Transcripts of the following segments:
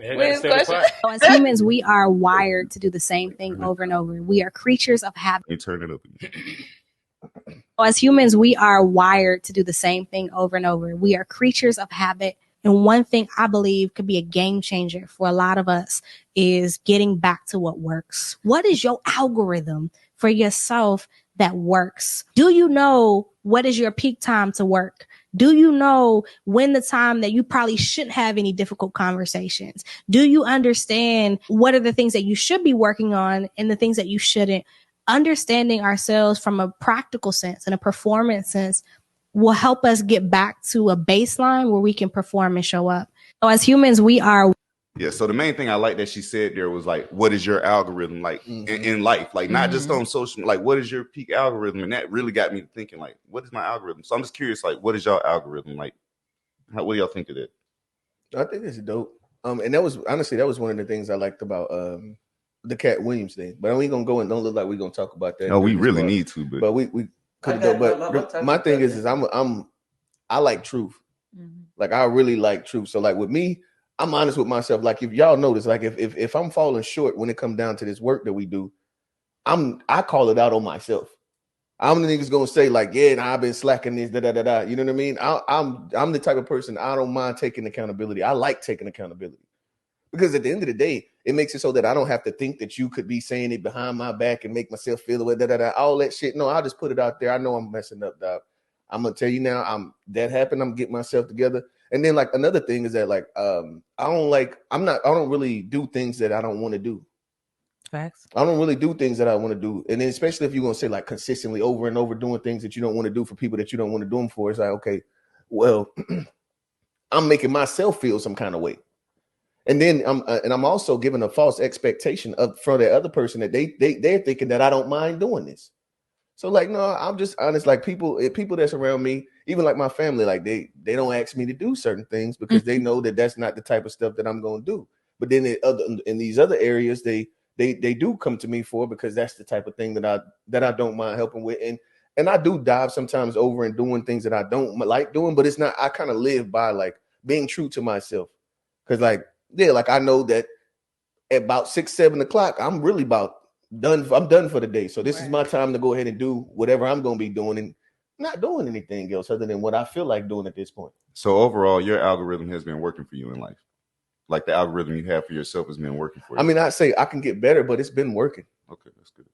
So as humans, we are wired to do the same thing over and over. We are creatures of habit. You turn it up again. So as humans, we are wired to do the same thing over and over. We are creatures of habit. And one thing I believe could be a game changer for a lot of us is getting back to what works. What is your algorithm for yourself that works? Do you know what is your peak time to work? Do you know when the time that you probably shouldn't have any difficult conversations? Do you understand what are the things that you should be working on and the things that you shouldn't? Understanding ourselves from a practical sense and a performance sense will help us get back to a baseline where we can perform and show up. So as humans, we are. Yeah. So the main thing I like that she said there was like, what is your algorithm like in life? Like not just on social, like what is your peak algorithm? And that really got me thinking like, what is my algorithm? So I'm just curious, like, what is your algorithm? Like, what do y'all think of it? I think it's dope. And that was honestly, that was one of the things I liked about the Cat Williams thing. But we ain't gonna go and don't look like we're gonna talk about that. No, we really need to, but we could go. But my thing is I like truth. Like I really like truth. So like with me, I'm honest with myself. Like if y'all notice, like if I'm falling short when it comes down to this work that we do, I call it out on myself. I'm the niggas gonna say like, yeah, nah, I've been slacking this, da da da da. You know what I mean? I'm the type of person I don't mind taking accountability. I like taking accountability because at the end of the day, it makes it so that I don't have to think that you could be saying it behind my back and make myself feel the way, da da da. All that shit. No, I'll just put it out there. I know I'm messing up, dog. I'm gonna tell you now. That happened. I'm getting myself together. And then like another thing is that like I don't really do things that I don't want to do. Facts. I don't really do things that I want to do. And then especially if you're going to say like consistently over and over doing things that you don't want to do for people that you don't want to do them for, it's like, okay, well, I'm making myself feel some kind of way. And then I'm also giving a false expectation of from the other person that they're thinking that I don't mind doing this. So like, no, I'm just honest. Like people that's around me, even like my family, like they don't ask me to do certain things because they know that that's not the type of stuff that I'm going to do. But then in these other areas, they do come to me for because that's the type of thing that I don't mind helping with. And I do dive sometimes over and doing things that I don't like doing, but it's not, I kind of live by like being true to myself. Cause like, yeah, like I know that at about 6-7 o'clock, I'm really about done. I'm done for the day. So this is my time to go ahead and do whatever I'm going to be doing and not doing anything else other than what I feel like doing at this point. So overall, your algorithm has been working for you in life. Like the algorithm you have for yourself has been working for you. I mean, I'd say I can get better, but it's been working. Okay, that's good.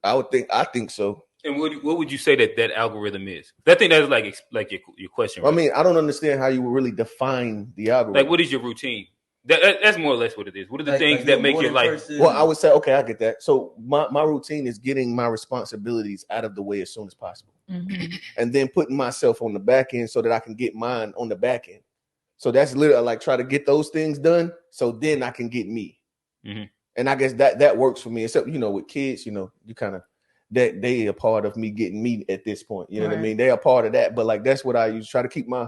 I think so. And what would you say that algorithm is? I think that's like your question. Right? I mean, I don't understand how you would really define the algorithm. Like, what is your routine? That's more or less what it is. What are the things that make your life? Well, I would say, okay, I get that. So my routine is getting my responsibilities out of the way as soon as possible, and then putting myself on the back end so that I can get mine on the back end. So that's literally like try to get those things done, so then I can get me. And I guess that works for me. Except with kids, you kind of that they are part of me getting me at this point. You know what I mean? They are part of that. But like that's what I use. Try to keep my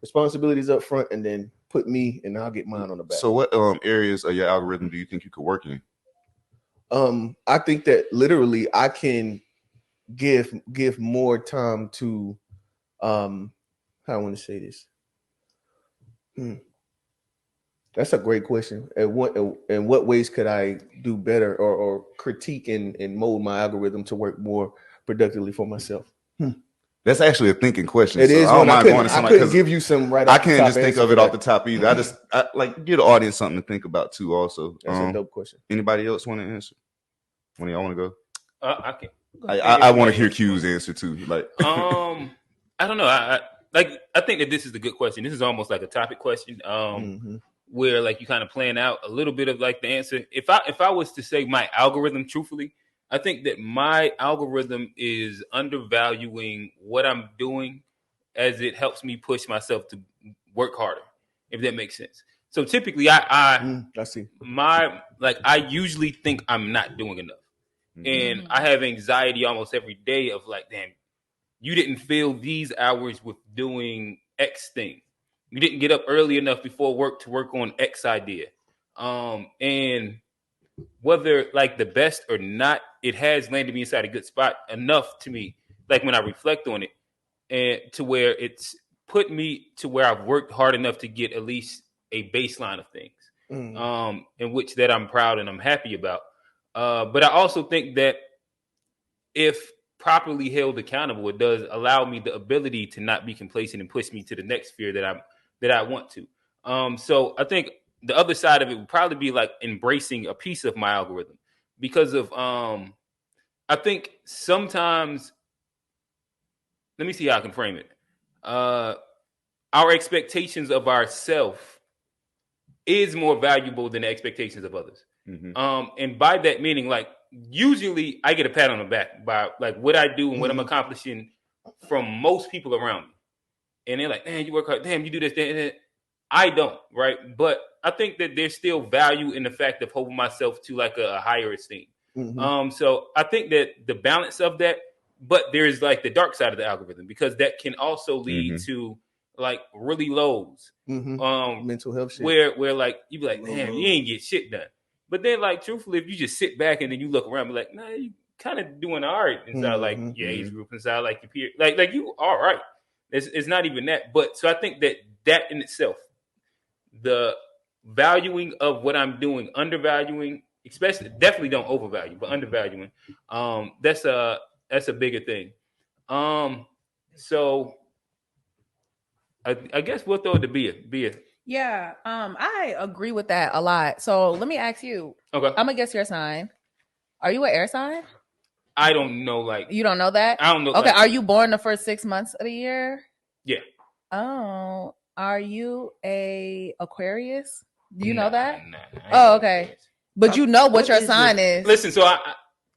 responsibilities up front, and then put me, and I'll get mine on the back. So what areas of your algorithm do you think you could work in? I think that literally I can give more time to how I want to say this. That's a great question. And what ways could I do better or critique and mold my algorithm to work more productively for myself? That's actually a thinking question. It is. I couldn't give you some right. I can't just think of it off the top either. I like give the audience something to think about too. Also, that's a dope question. Anybody else want to answer? When y'all want to go? I can. I want to hear Q's answer too. Like, I don't know. I think that this is the good question. This is almost like a topic question. Where like you kind of plan out a little bit of like the answer. If I was to say my algorithm truthfully, I think that my algorithm is undervaluing what I'm doing as it helps me push myself to work harder, if that makes sense. So typically I see I usually think I'm not doing enough. And I have anxiety almost every day of like, damn, you didn't fill these hours with doing X thing. You didn't get up early enough before work to work on X idea. And whether like the best or not, it has landed me inside a good spot enough to me, like when I reflect on it, and to where it's put me to where I've worked hard enough to get at least a baseline of things. in which that I'm proud and I'm happy about. But I also think that if properly held accountable, it does allow me the ability to not be complacent and push me to the next sphere that I want to. So I think the other side of it would probably be like embracing a piece of my algorithm because of I think sometimes, let me see how I can frame it. Our expectations of ourselves is more valuable than the expectations of others. And by that meaning, like, usually I get a pat on the back by like what I do and what I'm accomplishing from most people around me. And they're like, man, you work hard. Damn, you do this, that. I don't, right? But I think that there's still value in the fact of holding myself to like a higher esteem. So I think that the balance of that, but there's like the dark side of the algorithm because that can also lead to like really lows. Mental health shit. Where like you be like, damn, you ain't get shit done. But then like truthfully, if you just sit back and then you look around, be like, nah, you kind of doing all right inside like your age group, inside like your peer, like you all right. It's not even that. But so I think that in itself, the valuing of what I'm doing, undervaluing, especially definitely don't overvalue, but undervaluing, that's a bigger thing. So I guess we'll throw it to Bia. Yeah, I agree with that a lot. So let me ask you. Okay. I'm gonna guess your sign. Are you an air sign? I don't know. Like, you don't know that? I don't know. Okay. Like, are you born the first 6 months of the year? Yeah. Oh, are you a Aquarius? Do you know that? Nah, oh, okay. But you know what your sign is. Listen, so I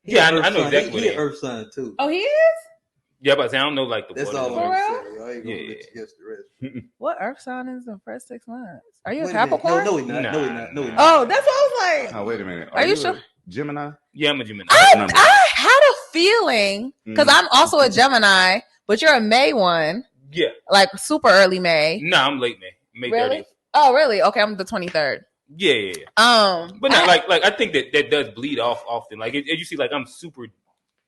know exactly what he is. Earth sign too. Oh, he is? Yeah, but I don't know like the. That's all I'm saying. I ain't gonna let you guess the rest. What Earth sign is the first 6 months? Are you a Wait Capricorn? No, he's not. No, he's not. Oh, that's what I was like. Oh, wait a minute. Are you sure? Gemini? Yeah, I'm a Gemini. I had a feeling because I'm also a Gemini, but you're a May one. Yeah. Like super early May. No, I'm late May. May really? 30th. Oh, really? Okay, I'm the 23rd. Yeah. But not like I think that does bleed off often. Like you see, like I'm super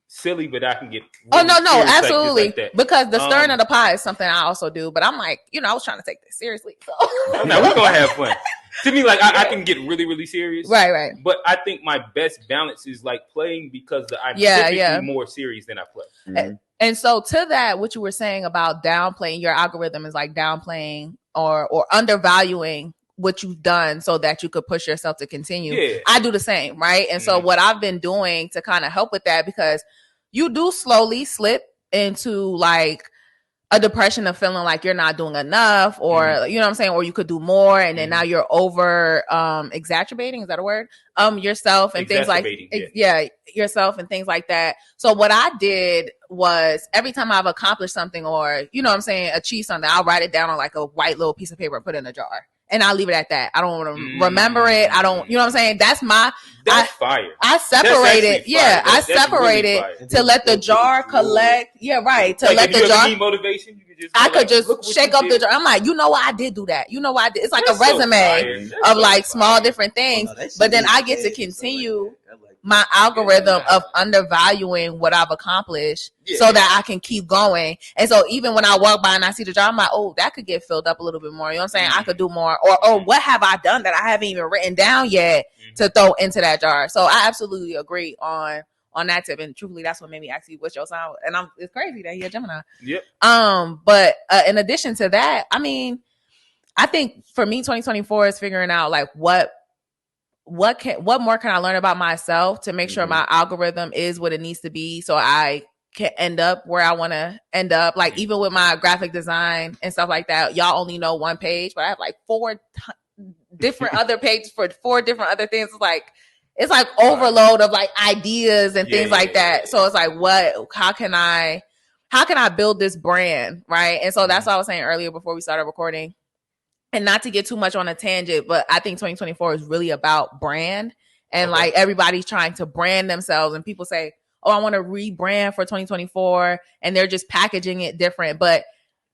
silly, but I can get. Really no, absolutely. Like that. Because the stirring of the pot is something I also do. But I'm like, I was trying to take this seriously. So now we're gonna have fun. To me, like I can get really, really serious. Right. But I think my best balance is like playing because I'm typically more serious than I play. And so to that, what you were saying about downplaying your algorithm is like downplaying or undervaluing what you've done so that you could push yourself to continue. Yeah. I do the same, right? And so what I've been doing to kind of help with that, because you do slowly slip into like a depression of feeling like you're not doing enough or, you know what I'm saying? Or you could do more. And then now you're over exacerbating. Is that a word? Yourself and things like, yourself and things like that. So what I did was every time I've accomplished something or, you know what I'm saying, achieved something, I'll write it down on like a white little piece of paper and put it in a jar. And I'll leave it at that. I don't want to remember it. I don't, you know what I'm saying? That's fire. I separated. Yeah, I separated really to let the jar collect. Yeah, right. To let the jar. Motivation. I could just shake up the jar. I'm like, you know what? I did do that. You know what I did. It's like a resume of like small different things. But then I get to continue my algorithm of undervaluing what I've accomplished so that I can keep going. And so even when I walk by and I see the jar, I'm like, oh, that could get filled up a little bit more. You know what I'm saying? I could do more. Or what have I done that I haven't even written down yet to throw into that jar? So I absolutely agree on that tip. And truthfully, that's what made me ask you what's your sign. And it's crazy that you're a Gemini. Yep. But in addition to that, I mean, I think for me, 2024 is figuring out like what more can I learn about myself to make sure my algorithm is what it needs to be so I can end up where I want to end up. Like even with my graphic design and stuff like that, y'all only know one page, but I have like 4 different other pages for 4 different other things. It's like overload of like ideas and things like that. So it's like, how can I build this brand? Right. And so that's what I was saying earlier before we started recording. And not to get too much on a tangent, but I think 2024 is really about brand. And like everybody's trying to brand themselves. And people say, oh, I want to rebrand for 2024. And they're just packaging it different. But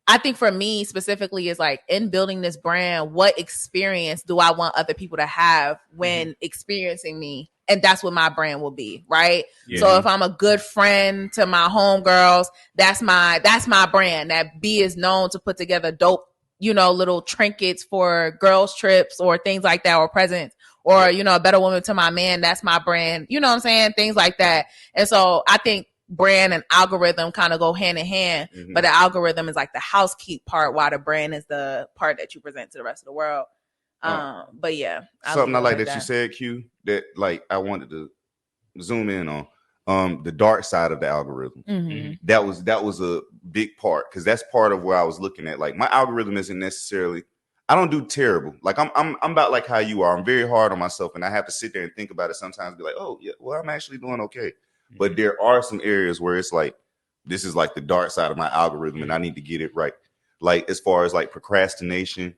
I think for me specifically is like in building this brand, what experience do I want other people to have when experiencing me? And that's what my brand will be, right? Yeah. So if I'm a good friend to my homegirls, that's my brand. That B is known to put together dope little trinkets for girls trips or things like that, or presents, or, a better woman to my man. That's my brand. You know what I'm saying? Things like that. And so I think brand and algorithm kind of go hand in hand, but the algorithm is like the housekeep part, while the brand is the part that you present to the rest of the world. But yeah, something I like that you said, Q, that like I wanted to zoom in on the dark side of the algorithm. That was a big part, because that's part of where I was looking at. Like, my algorithm isn't necessarily, I don't do terrible. Like, I'm about like how you are. I'm very hard on myself, and I have to sit there and think about it sometimes and be like, oh yeah, well, I'm actually doing okay. But there are some areas where it's like, this is like the dark side of my algorithm, and I need to get it right. Like, as far as like procrastination,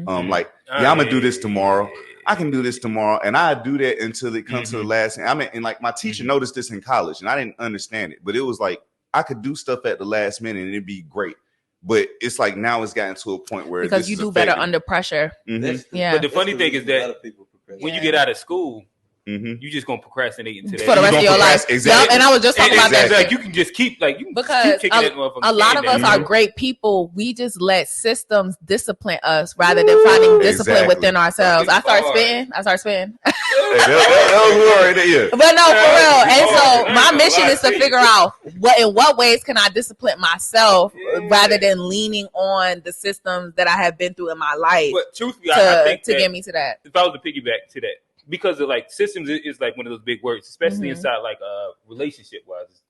like, yeah, I'm gonna do this tomorrow. I can do this tomorrow, and I do that until it comes to the last. And like, my teacher noticed this in college, and I didn't understand it, but it was like I could do stuff at the last minute, and it'd be great. But it's like now it's gotten to a point where because you do better under pressure. Yeah. But the funny thing is that when you get out of school, you just gonna procrastinate until for the rest of your life. Exactly. Yep, and I was just talking about that. Like, you can just keep because keep kicking that a lot of us are great people. We just let systems discipline us rather than finding discipline within ourselves. I start spitting. But no, for real. And so my mission is to figure out in what ways can I discipline myself rather than leaning on the systems that I have been through in my life. But truthfully, I think to get me to that. If I was to piggyback to that, because of like systems is like one of those big words, especially inside like relationship wise.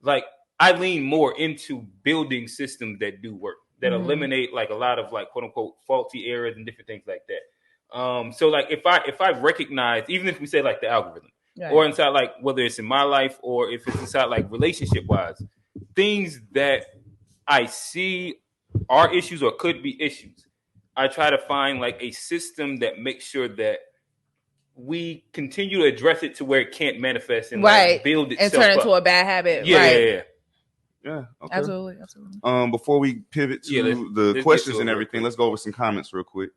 Like, I lean more into building systems that do work, that eliminate like a lot of like quote unquote faulty errors and different things like that. So like if I recognize, even if we say like the algorithm, or inside like whether it's in my life or if it's inside like relationship wise, things that I see are issues or could be issues, I try to find like a system that makes sure that we continue to address it to where it can't manifest and like build itself and turn into up. a bad habit. Yeah. Okay. Absolutely. Before we pivot to the questions and everything, let's go over some comments real quick.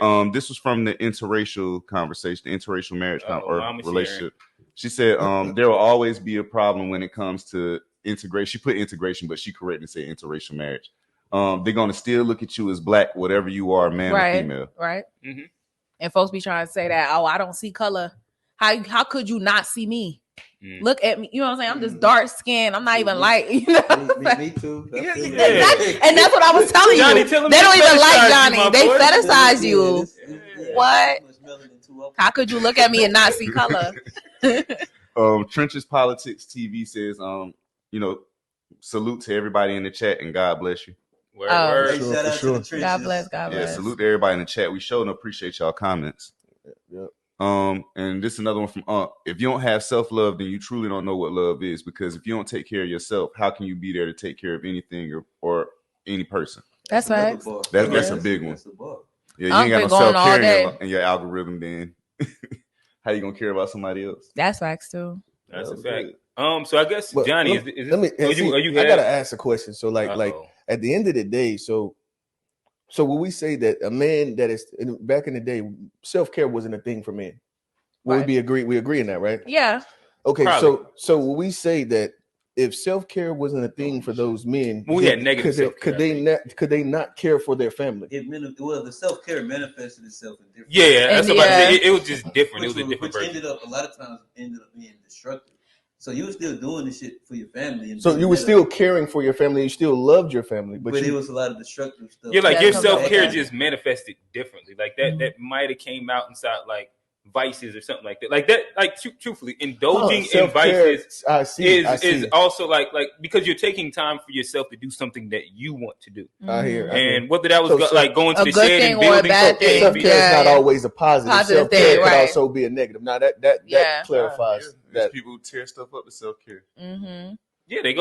All right. This was from the interracial conversation, the interracial marriage or relationship. She said, there will always be a problem when it comes to integration. She put integration, but she correctly said interracial marriage. They're going to still look at you as black, whatever you are, man or female. Right. And folks be trying to say that, oh, I don't see color. How could you not see me? Look at me. You know what I'm saying? I'm just dark skinned. I'm not even light. You know? Me too. And that's what I was telling you. They don't even like Johnny. They fetishize you. What? How could you look at me and not see color? Trenches Politics TV says, salute to everybody in the chat and God bless you. Sure. God bless. Yeah, salute to everybody in the chat. We sure appreciate y'all comments. Yep. And this is another one from if you don't have self-love, then you truly don't know what love is, because if you don't take care of yourself, how can you be there to take care of anything or any person? That's right. That's a big one. Yeah, you ain't got no self-care in your algorithm, then how you gonna care about somebody else? That's facts too. That's a fact. So I guess Johnny, I gotta ask a question. So like at the end of the day, so when we say that a man that is back in the day, self-care wasn't a thing for men. We agree in that, right? Yeah. Okay. Probably. So when we say that if self-care wasn't a thing for those men, we had negative self-care. Could they not care for their family? The self-care manifested itself in different. Yeah, that's what I said. It was just different. It was a different version. A lot of times ended up being destructive. So you were still doing this shit for your family. So you were still caring for your family. You still loved your family, but it was a lot of destructive stuff. Yeah, like your self-care just manifested differently. Like that might have came out inside like vices or something like that. Like that, like truthfully, indulging in vices is also like because you're taking time for yourself to do something that you want to do. I hear. And whether that was like going to the shed and building, self-care is not always a positive. Self-care could also be a negative. Now that clarifies. That people tear stuff up to self-care. Yeah, they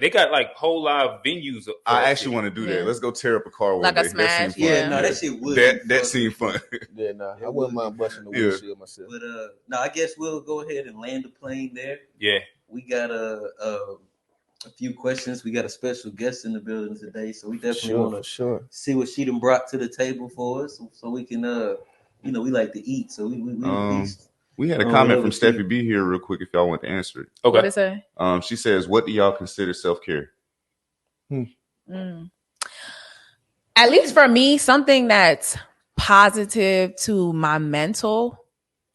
got like whole live venues. I actually want to do that. Let's go tear up a car one like day. A smash. That shit would. That seemed fun. Yeah, I wouldn't mind busting the windshield myself. But I guess we'll go ahead and land the plane there. Yeah, we got a few questions. We got a special guest in the building today, so we definitely want to see what she done brought to the table for us, so we can we like to eat, so we had a comment from Steffi B here real quick if y'all want to answer it. Okay. What did it say? She says, what do y'all consider self-care? At At least for me, something that's positive to my mental.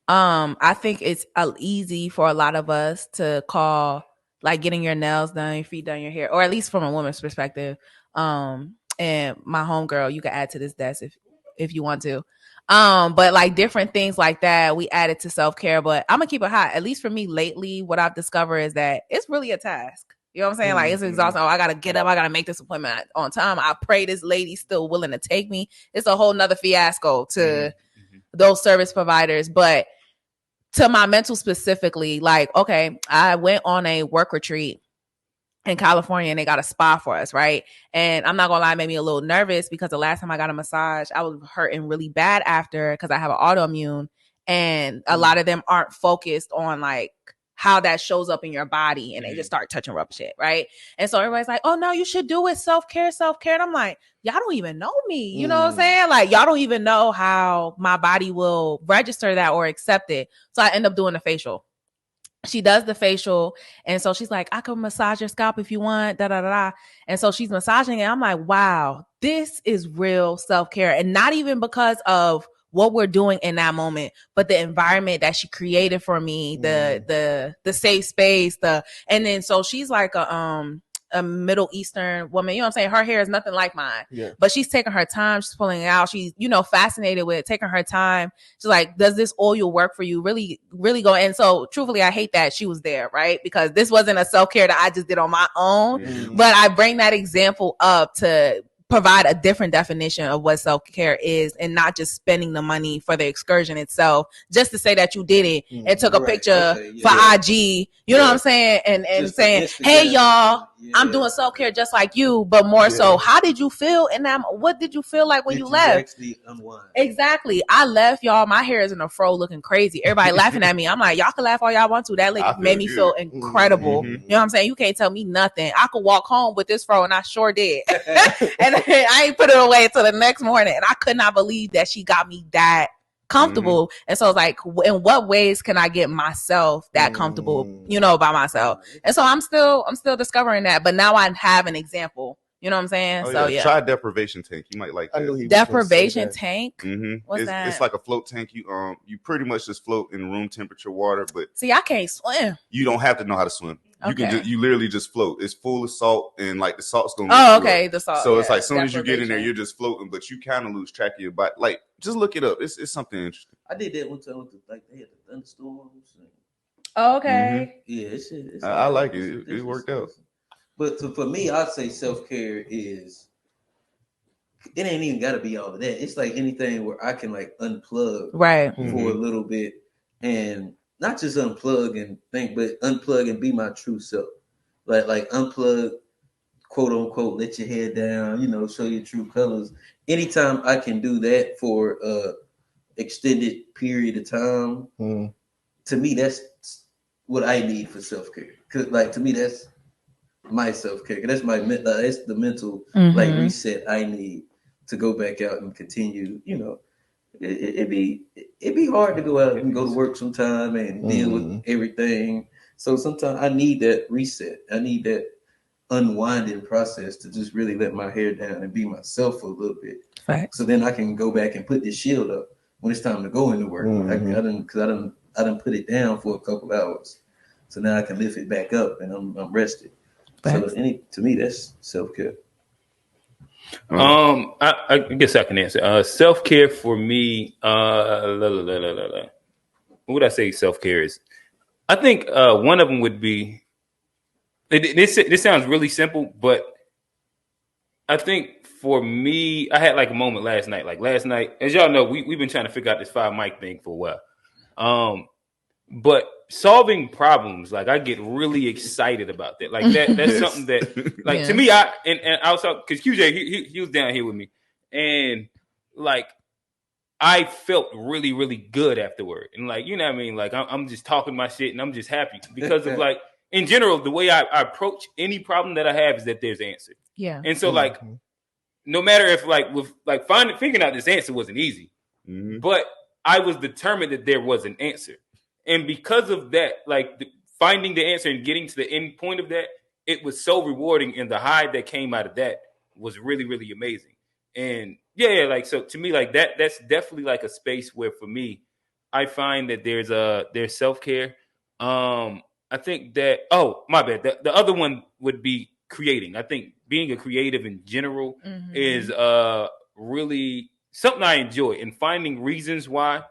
I think it's easy for a lot of us to call like getting your nails done, your feet done, your hair, or at least from a woman's perspective. And my homegirl, you can add to this desk if you want to. But like different things like that, we added to self-care. But I'm gonna keep it hot. At least for me lately, what I've discovered is that it's really a task. You know what I'm saying? Like it's exhausting. Oh, I gotta get up. I gotta make this appointment on time. I pray this lady's still willing to take me. It's a whole nother fiasco to those service providers. But to my mental specifically, like, okay, I went on a work retreat in California and they got a spa for us, right? And I'm not gonna lie, it made me a little nervous because the last time I got a massage, I was hurting really bad after because I have an autoimmune, and a lot of them aren't focused on like how that shows up in your body, and they just start touching rough shit, right? And so everybody's like, oh no, you should do it, self-care. And I'm like, y'all don't even know me. You know what I'm saying? Like, y'all don't even know how my body will register that or accept it. So I end up doing the facial. She does the facial, and so she's like, I can massage your scalp if you want, da da da. And so she's massaging it. I'm like, wow, this is real self-care. And not even because of what we're doing in that moment, but the environment that she created for me, the safe space, and then so she's like a Middle Eastern woman, you know what I'm saying? Her hair is nothing like mine, but she's taking her time. She's pulling it out. She's, fascinated with it, taking her time. She's like, does this oil work for you? Really, really go. And so truthfully, I hate that she was there, right? Because this wasn't a self-care that I just did on my own, but I bring that example up to provide a different definition of what self-care is, and not just spending the money for the excursion itself, just to say that you did it and took a picture for IG, you know what I'm saying? And saying, hey y'all, I'm doing self-care just like you, but more so, how did you feel in that? What did you feel like when you left? Exactly. I left, y'all. My hair is in a fro looking crazy. Everybody laughing at me. I'm like, y'all can laugh all y'all want to. That lady made me feel incredible. You know what I'm saying? You can't tell me nothing. I could walk home with this fro, and I sure did. And I ain't put it away until the next morning. And I could not believe that she got me that comfortable. And so it's like, in what ways can I get myself that comfortable, by myself? And so I'm still discovering that, but now I have an example. You know what I'm saying? Try deprivation tank. You might like that. Deprivation tank. What's that? It's like a float tank. You pretty much just float in room temperature water, but see, I can't swim. You don't have to know how to swim. You literally just float. It's full of salt, and like the salt's gonna. The salt. So it's like as soon as you get in there, you're just floating, but you kind of lose track of your body. Like, just look it up. It's something interesting. I did that one time with they had the thunderstorms. Yeah, I like it. It worked out. But for me, I'd say self-care is, it ain't even got to be all of that. It's like anything where I can like unplug for a little bit, and not just unplug and think, but unplug and be my true self. Like unplug, quote unquote, let your head down, show your true colors. Anytime I can do that for a extended period of time, to me, that's what I need for self-care. Cause like, to me, that's my self-care. That's that's the mental like reset I need to go back out and continue. It'd be hard to go out and go to work sometime and deal with everything. So sometimes I need that reset. I need that unwinding process to just really let my hair down and be myself for a little bit. Facts. So then I can go back and put this shield up when it's time to go into work. I didn't put it down for a couple hours. So now I can lift it back up and I'm rested. Facts. So to me, that's self-care. I guess I can answer. Self-care for me, what would I say self-care is? I think one of them would be, this sounds really simple, but I think for me, I had like a moment last night. Like last night, as y'all know, we've been trying to figure out this 5 mic thing for a while. But solving problems, like I get really excited about that. Like that's something that, like to me, I was because QJ he was down here with me, and like I felt really really good afterward, and like you know what I mean, like I'm just talking my shit, and I'm just happy because of like in general the way I approach any problem that I have is that there's an answer. Yeah, and so like no matter if like with like figuring out this answer wasn't easy, but I was determined that there was an answer. And because of that, like finding the answer and getting to the end point of that, it was so rewarding. And the high that came out of that was really, really amazing. And yeah, like, so to me, like that's definitely like a space where for me, I find that there's self-care. I think that, oh, my bad. The other one would be creating. I think being a creative in general is really something I enjoy, and finding reasons why.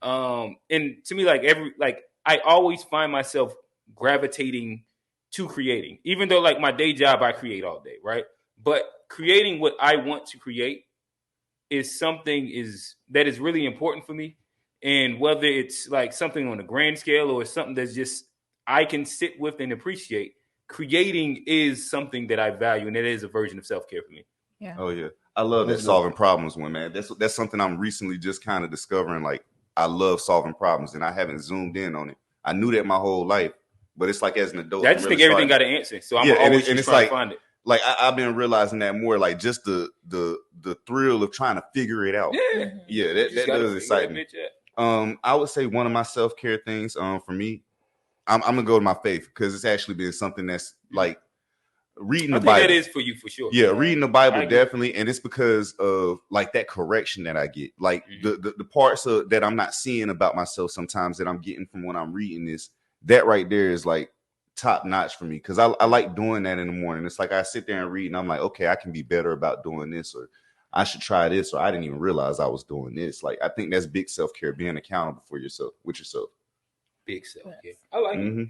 And to me, like I always find myself gravitating to creating, even though like my day job, I create all day, right? But creating what I want to create is something that is really important for me. And whether it's like something on a grand scale or something that's just I can sit with and appreciate, creating is something that I value, and it is a version of self-care for me. Yeah. Oh yeah, I love that solving problems one, man. That's something I'm recently just kind of discovering. Like, I love solving problems, and I haven't zoomed in on it. I knew that my whole life, but it's like as an adult, I just think everything got an answer, so I'm always just trying to find it. Like I've been realizing that more, like just the thrill of trying to figure it out. Yeah, that does excite me. I would say one of my self-care things, for me, I'm gonna go to my faith, because it's actually been something that's like reading the Bible. That is for you for sure. Yeah, reading the Bible definitely, and it's because of like that correction that I get, like the parts that I'm not seeing about myself sometimes that I'm getting from when I'm reading this. That right there is like top notch for me, because I like doing that in the morning. It's like I sit there and read, and I'm like, okay, I can be better about doing this, or I should try this, or I didn't even realize I was doing this. Like, I think that's big self-care, being accountable for yourself, with yourself. Big self-care. I like it.